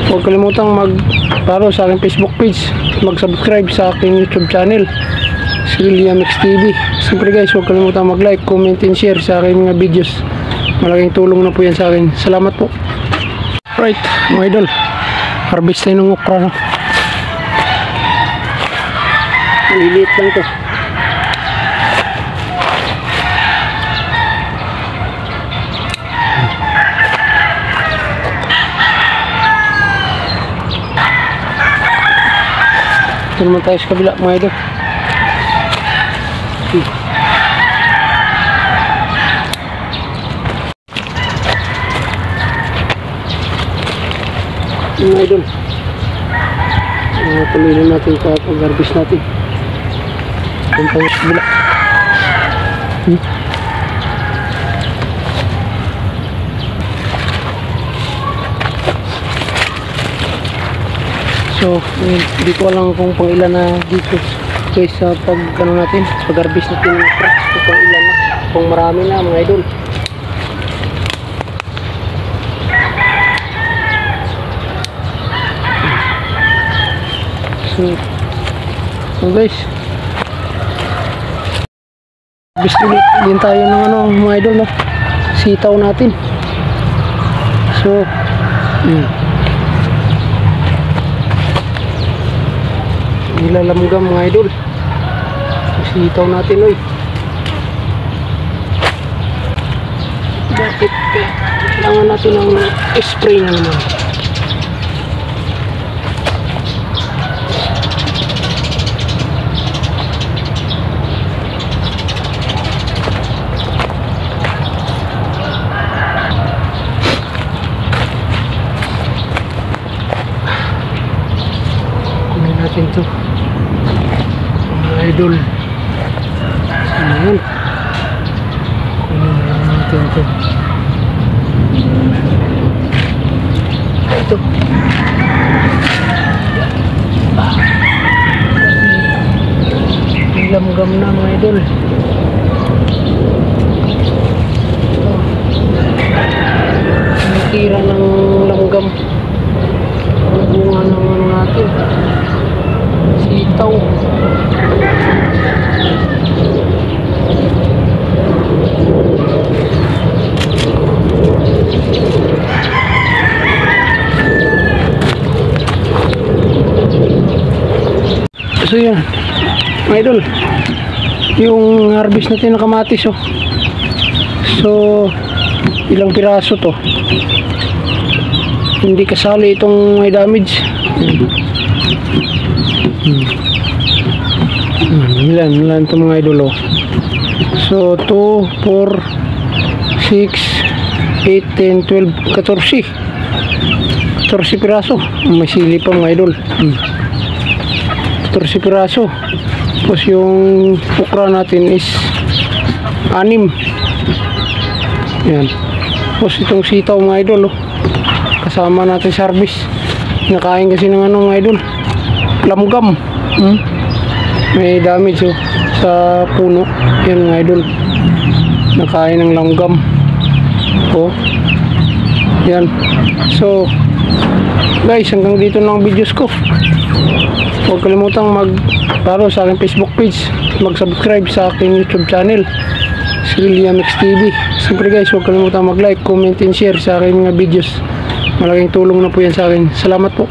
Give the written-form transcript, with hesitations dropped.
Huwag kalimutang mag-follow sa aking Facebook page, mag-subscribe sa aking YouTube channel, Liam X TV. Siyempre guys, huwag kalimutang mag-like, comment, and share sa aking mga videos. Malaking tulong na po yan sa akin. Salamat po. Right, mga idol, harvest tayo ng okra, no? Maliliit lang to. Ito naman tayo sa kabila, mga idol. Mga idol, tuloy na natin pag-harvest natin. Ito tayo sa kabila. So, hindi ko alam kung pang ilan na dito guys sa pag-harvest natin ng okra. Kung pang ilan na, kung marami na mga idol. So guys, harvest ulit din tayo ng mga idol, no? Sitaw natin. So, nilalamgam mga idol, sitaw natin, oy. Bakit kailangan natin ng spray na naman? Kunin natin to mga idol. Ano yun? Kunin natin to. Ito. Lamgam na mga idol. Tira ng langgam. Bunga ng ano natin, sitaw. So yan mga idol, yung harvest natin na kamatis, oh. So ilang piraso to, hindi kasali itong may damage. Ilan ito mga idol, oh. So 2, 4, 6, 8, 10, 12, 14 piraso. May sili pa mga idol. 14 piraso. Tapos yung okra natin is 6. Yan. Tapos itong sitaw mga idol, oh, kasama natin sa harvest. Nakain kasi ng mga idol, lamgam. May damage, oh, sa puno. Yan mga idol, nakain ng langgam, oh. Yan. So guys, hanggang dito lang videos ko. Huwag kalimutang mag-follow sa aking Facebook page, mag-subscribe sa aking YouTube channel, Liam X TV. Siyempre guys, huwag kalimutang mag-like, comment, and share sa aking mga videos. Malaking tulong na po yan sa akin. Salamat po.